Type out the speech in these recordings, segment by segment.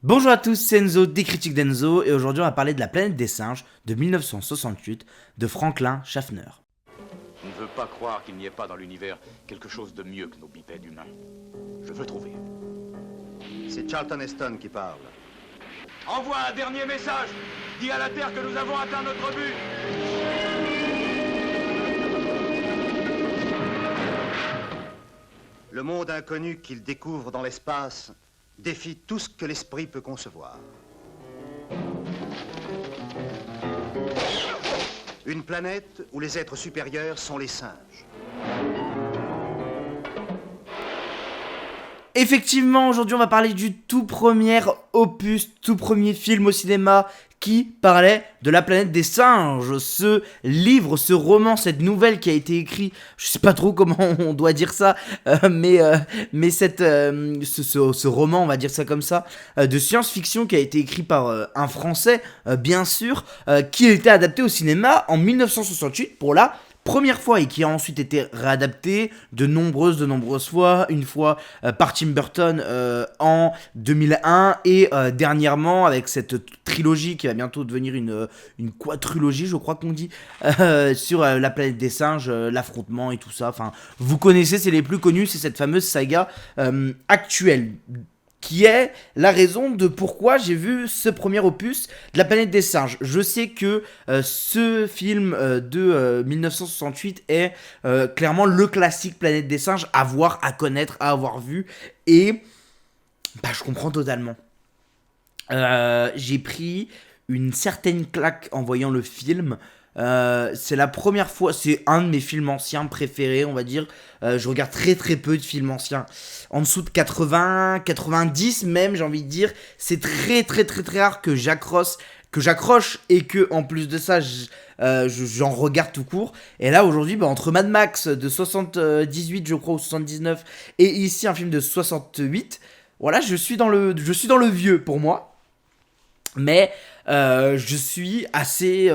Bonjour à tous, c'est Enzo des Critiques d'Enzo et aujourd'hui on va parler de La planète des singes de 1968 de Franklin Schaffner. Je ne veux pas croire qu'il n'y ait pas dans l'univers quelque chose de mieux que nos bipèdes humains. Je veux trouver. C'est Charlton Heston qui parle. Envoie un dernier message. Dis à la Terre que nous avons atteint notre but. Le monde inconnu qu'il découvre dans l'espace défie tout ce que l'esprit peut concevoir. Une planète où les êtres supérieurs sont les singes. Effectivement, aujourd'hui on va parler du tout premier opus, tout premier film au cinéma qui parlait de La planète des singes. Ce livre, ce roman, cette nouvelle qui a été écrite, je sais pas trop comment on doit dire ça, ce roman, on va dire ça comme ça, de science-fiction qui a été écrit par un Français, bien sûr, qui a été adapté au cinéma en 1968 pour la première fois et qui a ensuite été réadapté de nombreuses fois, une fois par Tim Burton en 2001 et dernièrement avec cette trilogie qui va bientôt devenir une quadrilogie, je crois qu'on dit, sur La planète des singes, l'affrontement et tout ça. Enfin, vous connaissez, c'est les plus connus, c'est cette fameuse saga actuelle qui est la raison de pourquoi j'ai vu ce premier opus de La planète des singes. Je sais que ce film de 1968 est clairement le classique Planète des singes à voir, à connaître, à avoir vu, et bah, je comprends totalement. J'ai pris une certaine claque en voyant le film. C'est la première fois, c'est un de mes films anciens préférés, on va dire. Je regarde très très peu de films anciens. En dessous de 80, 90 même, j'ai envie de dire. C'est très très très très rare que j'accroche et que en plus de ça, j'en regarde tout court. Et là aujourd'hui, bah, entre Mad Max de 78, je crois, ou 79, et ici un film de 68, voilà, je suis dans le vieux pour moi. Mais je suis assez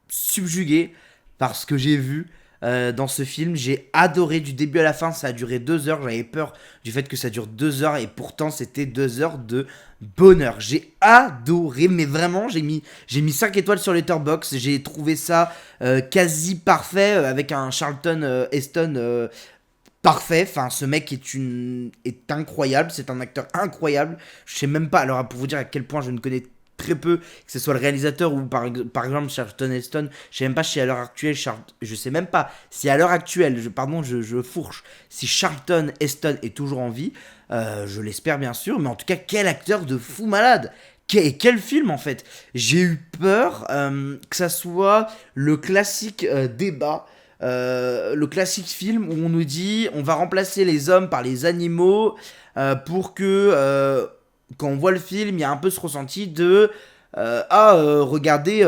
subjugué par ce que j'ai vu dans ce film. J'ai adoré du début à la fin. Ça a duré 2 heures. J'avais peur du fait que ça dure 2 heures. Et pourtant, c'était 2 heures de bonheur. J'ai adoré. Mais vraiment, j'ai mis 5 étoiles sur Letterboxd. J'ai trouvé ça quasi parfait. Avec un Charlton Heston parfait. Enfin, ce mec est incroyable. C'est un acteur incroyable. Je sais même pas, alors pour vous dire à quel point je ne connais très peu, que ce soit le réalisateur ou par exemple Charlton Heston, je sais même pas si à l'heure actuelle, je sais même pas si à l'heure actuelle, je fourche, si Charlton Heston est toujours en vie, je l'espère bien sûr, mais en tout cas, quel acteur de fou malade! Et quel film en fait. J'ai eu peur que ça soit le classique débat, le classique film où on nous dit on va remplacer les hommes par les animaux pour que quand on voit le film il y a un peu ce ressenti de regardez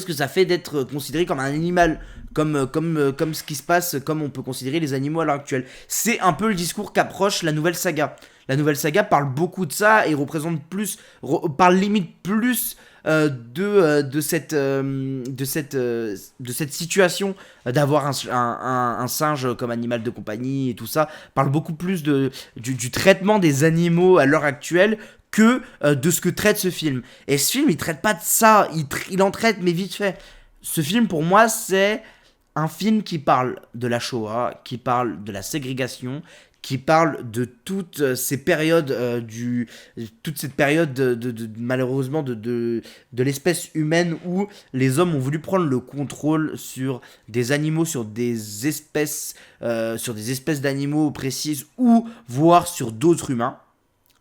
ce que ça fait d'être considéré comme un animal, comme ce qui se passe, comme on peut considérer les animaux à l'heure actuelle. C'est un peu le discours qu'approche la nouvelle saga. La nouvelle saga parle beaucoup de ça et représente plus, parle limite plus de cette situation d'avoir un singe comme animal de compagnie et tout ça. Parle beaucoup plus du traitement des animaux à l'heure actuelle que de ce que traite ce film. Et ce film, il traite pas de ça, il en traite, mais vite fait. Ce film, pour moi, c'est un film qui parle de la Shoah, qui parle de la ségrégation, qui parle de toutes ces périodes toute cette période malheureusement de l'espèce humaine où les hommes ont voulu prendre le contrôle sur des animaux, sur des espèces d'animaux précises ou voire sur d'autres humains.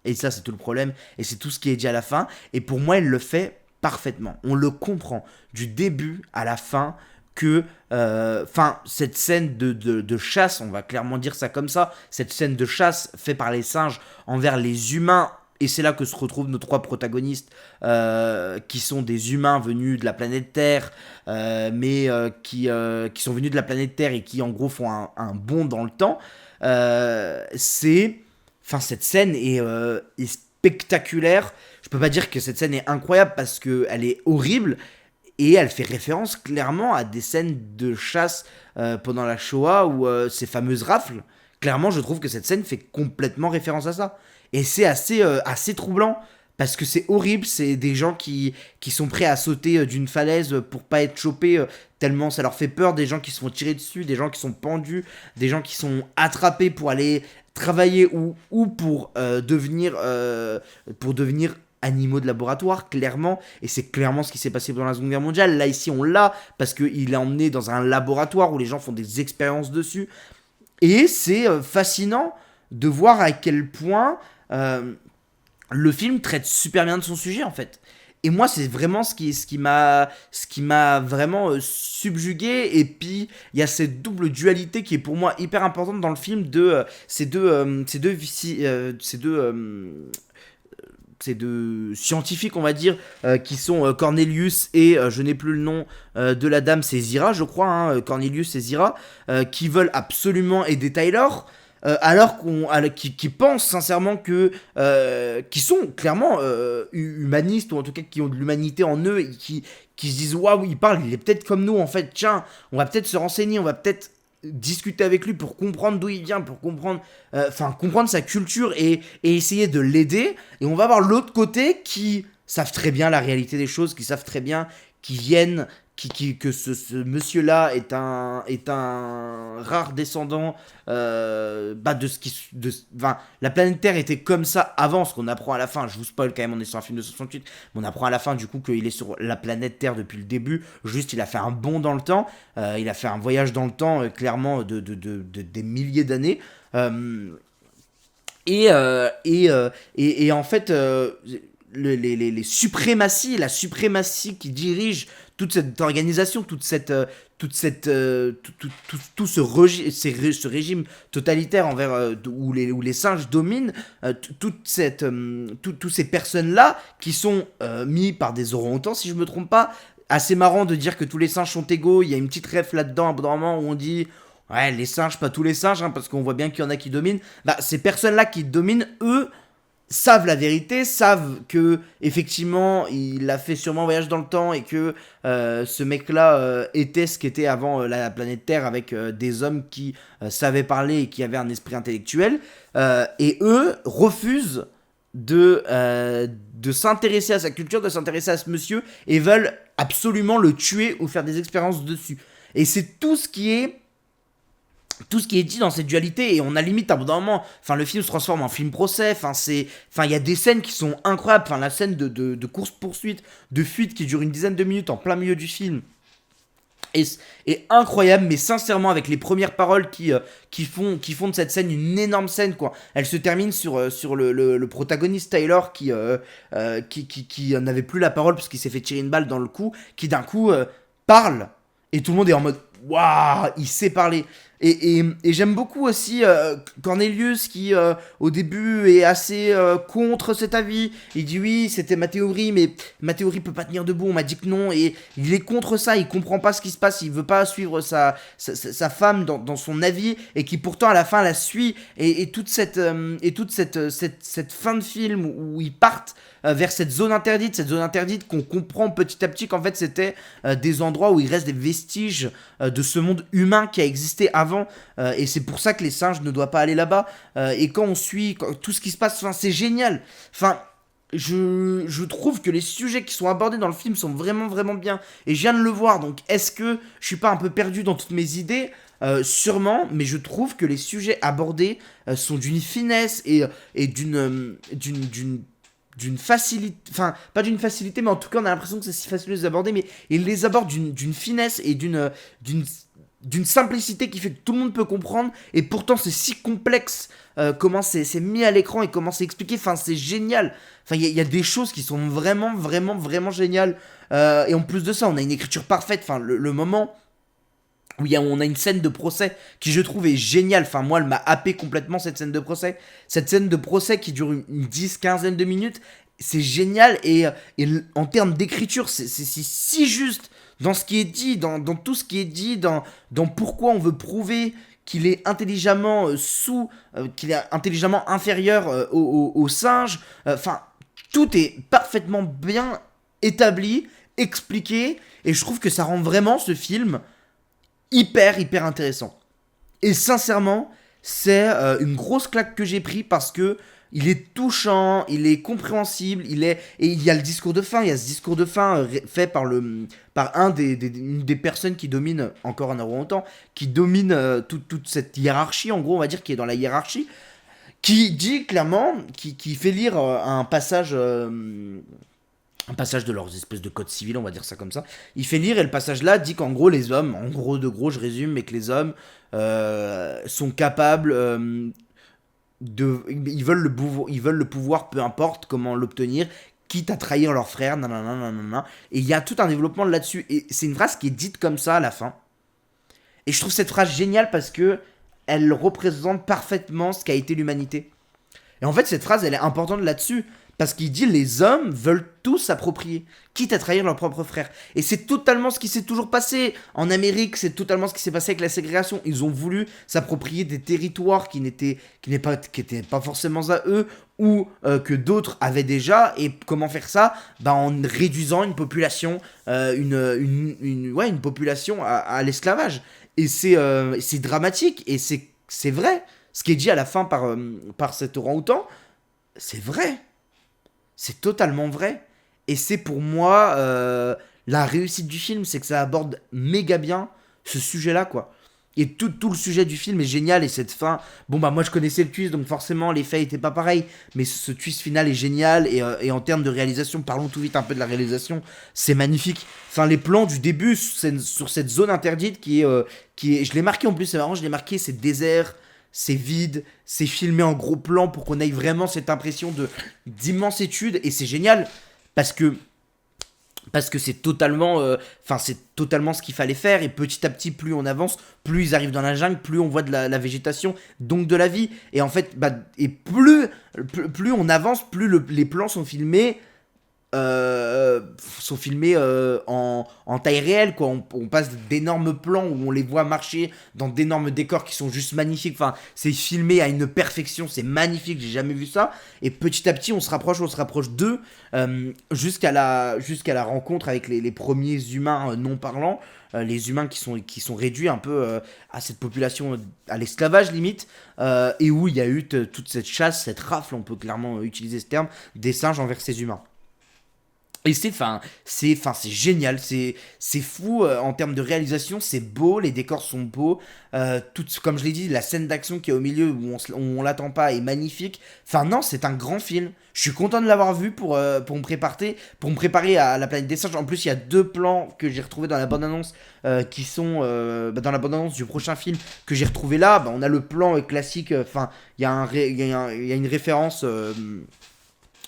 Et ça, c'est tout le problème. Et c'est tout ce qui est dit à la fin. Et pour moi, il le fait parfaitement. On le comprend du début à la fin que cette scène de chasse, on va clairement dire ça comme ça, cette scène de chasse faite par les singes envers les humains, et c'est là que se retrouvent nos trois protagonistes, qui sont des humains venus de la planète Terre, qui sont venus de la planète Terre et qui en gros font un bond dans le temps. Cette scène est spectaculaire. Je peux pas dire que cette scène est incroyable parce qu'elle est horrible. Et elle fait référence clairement à des scènes de chasse pendant la Shoah ou ces fameuses rafles. Clairement, je trouve que cette scène fait complètement référence à ça. Et c'est assez troublant. Parce que c'est horrible, c'est des gens qui sont prêts à sauter d'une falaise pour pas être chopés tellement ça leur fait peur, des gens qui se font tirer dessus, des gens qui sont pendus, des gens qui sont attrapés pour aller travailler ou pour devenir animaux de laboratoire, clairement. Et c'est clairement ce qui s'est passé pendant la Seconde Guerre mondiale. Là, ici, on l'a parce qu'il est emmené dans un laboratoire où les gens font des expériences dessus. Et c'est fascinant de voir à quel point... le film traite super bien de son sujet en fait. Et moi, c'est vraiment ce qui m'a vraiment subjugué. Et puis, il y a cette double dualité qui est pour moi hyper importante dans le film de ces deux scientifiques, on va dire, qui sont Cornelius et je n'ai plus le nom de la dame, c'est Zira, je crois, hein, Cornelius et Zira, qui veulent absolument aider Tyler. Qui pensent sincèrement qui sont clairement humanistes, ou en tout cas qui ont de l'humanité en eux, et qui se disent waouh, il est peut-être comme nous en fait, tiens, on va peut-être se renseigner, on va peut-être discuter avec lui pour comprendre d'où il vient, pour comprendre sa culture et essayer de l'aider. Et on va voir l'autre côté qui savent très bien la réalité des choses, qui savent très bien, qui viennent, que ce monsieur-là est un rare descendant de ce qui... la planète Terre était comme ça avant, ce qu'on apprend à la fin, je vous spoil quand même, on est sur un film de 68, mais on apprend à la fin du coup qu'il est sur la planète Terre depuis le début, juste il a fait un bond dans le temps, il a fait un voyage dans le temps clairement des milliers d'années, et en fait... les suprématies, la suprématie qui dirige toute cette organisation, tout ce régime totalitaire envers où les singes dominent, tous ces personnes-là qui sont mis par des orang-outans, si je me trompe pas. Assez marrant de dire que tous les singes sont égaux. Il y a une petite ref là-dedans, à bout d'un moment, où on dit ouais, les singes, pas tous les singes, hein, parce qu'on voit bien qu'il y en a qui dominent. Ces personnes-là qui dominent, eux, savent la vérité, savent que effectivement il a fait sûrement un voyage dans le temps et que ce mec-là était ce qu'était avant la planète Terre, avec des hommes qui savaient parler et qui avaient un esprit intellectuel, et eux refusent de s'intéresser à sa culture, de s'intéresser à ce monsieur, et veulent absolument le tuer ou faire des expériences dessus. Et c'est tout ce qui est dit dans cette dualité, et on a limite à bout d'un moment, le film se transforme en film procès, il y a des scènes qui sont incroyables, la scène de course-poursuite, de fuite qui dure une dizaine de minutes en plein milieu du film, est incroyable, mais sincèrement, avec les premières paroles qui font de cette scène une énorme scène, quoi. Elle se termine sur le protagoniste Tyler qui n'avait plus la parole parce qu'il s'est fait tirer une balle dans le cou, qui d'un coup parle, et tout le monde est en mode waouh, il sait parler. Et j'aime beaucoup aussi Cornelius qui au début est assez contre cet avis. Il dit oui, c'était ma théorie, mais ma théorie peut pas tenir debout, on m'a dit que non, et il est contre ça, il comprend pas ce qui se passe, il veut pas suivre sa femme dans son avis, et qui pourtant à la fin la suit, et toute cette fin de film où ils partent vers cette zone interdite qu'on comprend petit à petit qu'en fait c'était des endroits où il reste des vestiges de ce monde humain qui a existé avant, et c'est pour ça que les singes ne doivent pas aller là-bas, et quand on suit tout ce qui se passe, c'est génial. Je trouve que les sujets qui sont abordés dans le film sont vraiment vraiment bien, et je viens de le voir, donc est-ce que je suis pas un peu perdu dans toutes mes idées? Sûrement, mais je trouve que les sujets abordés sont d'une finesse et d'une facilité, pas d'une facilité, mais en tout cas on a l'impression que c'est si facile de les aborder, mais ils les abordent d'une finesse et d'une simplicité qui fait que tout le monde peut comprendre, et pourtant c'est si complexe comment c'est mis à l'écran et comment c'est expliqué, c'est génial. Il y a des choses qui sont vraiment vraiment vraiment géniales, et en plus de ça on a une écriture parfaite, le moment où on a une scène de procès qui, je trouve, est géniale. Moi, elle m'a happé complètement, cette scène de procès. Cette scène de procès qui dure une 10-15 de minutes, c'est génial. Et en termes d'écriture, c'est si juste dans ce qui est dit, dans tout ce qui est dit, dans pourquoi on veut prouver qu'il est intelligemment qu'il est intelligemment inférieur aux singes. Tout est parfaitement bien établi, expliqué, et je trouve que ça rend vraiment ce film hyper intéressant. Et sincèrement, c'est une grosse claque que j'ai pris, parce que Il est touchant, il est compréhensible, et il y a le discours de fin, il y a ce discours de fin fait par une des personnes qui domine, encore un euro en temps, qui domine toute cette hiérarchie, en gros, on va dire, qui est dans la hiérarchie, qui dit clairement, qui fait lire un passage de leurs espèces de code civil, on va dire ça comme ça. Il fait lire, et le passage là dit qu'en gros les hommes, en gros de gros je résume, mais que les hommes sont capables ils veulent le pouvoir, peu importe comment l'obtenir, quitte à trahir leur frère, nanana, nanana. Et il y a tout un développement là-dessus, et c'est une phrase qui est dite comme ça à la fin. Et je trouve cette phrase géniale parce que elle représente parfaitement ce qu'a été l'humanité. Et en fait, cette phrase, elle est importante là-dessus. Parce qu'il dit les hommes veulent tous s'approprier, quitte à trahir leur propre frère. Et c'est totalement ce qui s'est toujours passé. En Amérique, c'est totalement ce qui s'est passé avec la ségrégation. Ils ont voulu s'approprier des territoires qui n'étaient pas forcément à eux, ou que d'autres avaient déjà. Et comment faire ça? En réduisant une population, une population à l'esclavage. Et c'est dramatique, et c'est vrai. Ce qui est dit à la fin par cet orang-outan, c'est vrai. C'est totalement vrai. Et c'est pour moi la réussite du film, c'est que ça aborde méga bien ce sujet-là, quoi. Et tout le sujet du film est génial, et cette fin... Bon, moi je connaissais le twist, donc forcément les faits étaient pas pareils, mais ce twist final est génial, et en termes de réalisation, parlons tout vite un peu de la réalisation, c'est magnifique. Enfin, les plans du début sur cette zone interdite qui est... Je l'ai marqué en plus, c'est marrant, je l'ai marqué, c'est désert... C'est vide, c'est filmé en gros plan pour qu'on ait vraiment cette impression d'immense étude, et c'est génial parce que c'est totalement ce qu'il fallait faire, et petit à petit, plus on avance, plus ils arrivent dans la jungle, plus on voit de la végétation, donc de la vie, et en fait plus on avance, plus les plans sont filmés en taille réelle, quoi. On passe d'énormes plans où on les voit marcher dans d'énormes décors qui sont juste magnifiques. Enfin, c'est filmé à une perfection, c'est magnifique, j'ai jamais vu ça. Et petit à petit, on se rapproche d'eux jusqu'à la rencontre avec les premiers humains non parlants. Les humains qui sont réduits un peu à cette population, à l'esclavage limite, et où il y a eu toute cette chasse, cette rafle, on peut clairement utiliser ce terme, des singes envers ces humains. Et c'est génial, c'est fou en termes de réalisation, c'est beau, les décors sont beaux, comme je l'ai dit, la scène d'action qui est au milieu où on l'attend pas est magnifique. Enfin non, c'est un grand film. Je suis content de l'avoir vu pour me préparer à la planète des singes. En plus, il y a 2 plans que j'ai retrouvés dans la bande-annonce qui sont dans la bande-annonce du prochain film que j'ai retrouvé là. On a le plan classique, il y a une référence...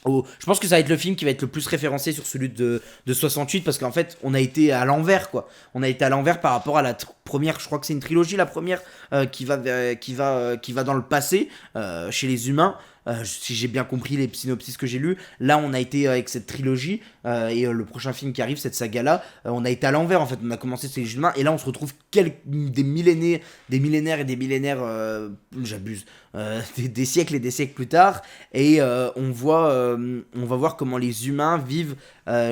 je pense que ça va être le film qui va être le plus référencé sur celui de 68, parce qu'en fait on a été à l'envers, quoi. On a été à l'envers par rapport à la première, je crois que c'est une trilogie, la première qui va dans le passé chez les humains. Si j'ai bien compris les synopsis que j'ai lus, là on a été avec cette trilogie et le prochain film qui arrive, cette saga là, on a été à l'envers en fait. On a commencé chez les humains et là on se retrouve des millénaires et des millénaires, j'abuse, des siècles et des siècles plus tard, et on va voir comment les humains vivent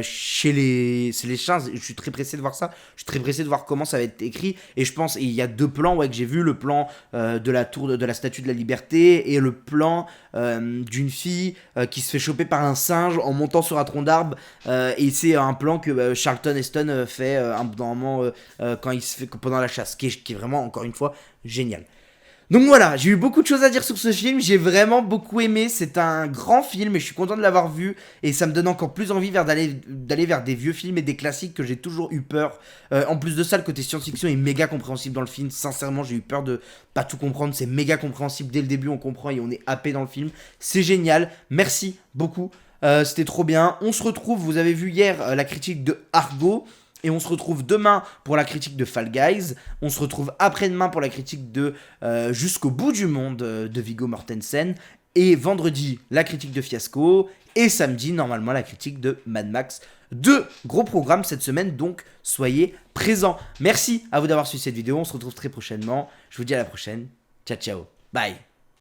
chez les chiens. Je suis très pressé de voir ça, je suis très pressé de voir comment ça va être écrit, et je pense, il y a 2 plans que j'ai vu, le plan de la tour de la Statue de la Liberté, et le plan d'une fille qui se fait choper par un singe en montant sur un tronc d'arbre, et c'est un plan que Charlton Heston fait un moment quand il se fait pendant la chasse, qui est vraiment, encore une fois, génial. Donc voilà, j'ai eu beaucoup de choses à dire sur ce film, j'ai vraiment beaucoup aimé, c'est un grand film et je suis content de l'avoir vu, et ça me donne encore plus envie d'aller vers des vieux films et des classiques que j'ai toujours eu peur. En plus de ça, le côté science-fiction est méga compréhensible dans le film, sincèrement j'ai eu peur de pas tout comprendre, c'est méga compréhensible, dès le début on comprend et on est happé dans le film, c'est génial, merci beaucoup, c'était trop bien. On se retrouve, vous avez vu hier la critique de Argo, et on se retrouve demain pour la critique de Fall Guys. On se retrouve après-demain pour la critique de Jusqu'au bout du monde de Viggo Mortensen. Et vendredi, la critique de Fiasco. Et samedi, normalement, la critique de Mad Max. 2 gros programmes cette semaine, donc soyez présents. Merci à vous d'avoir suivi cette vidéo. On se retrouve très prochainement. Je vous dis à la prochaine. Ciao, ciao. Bye.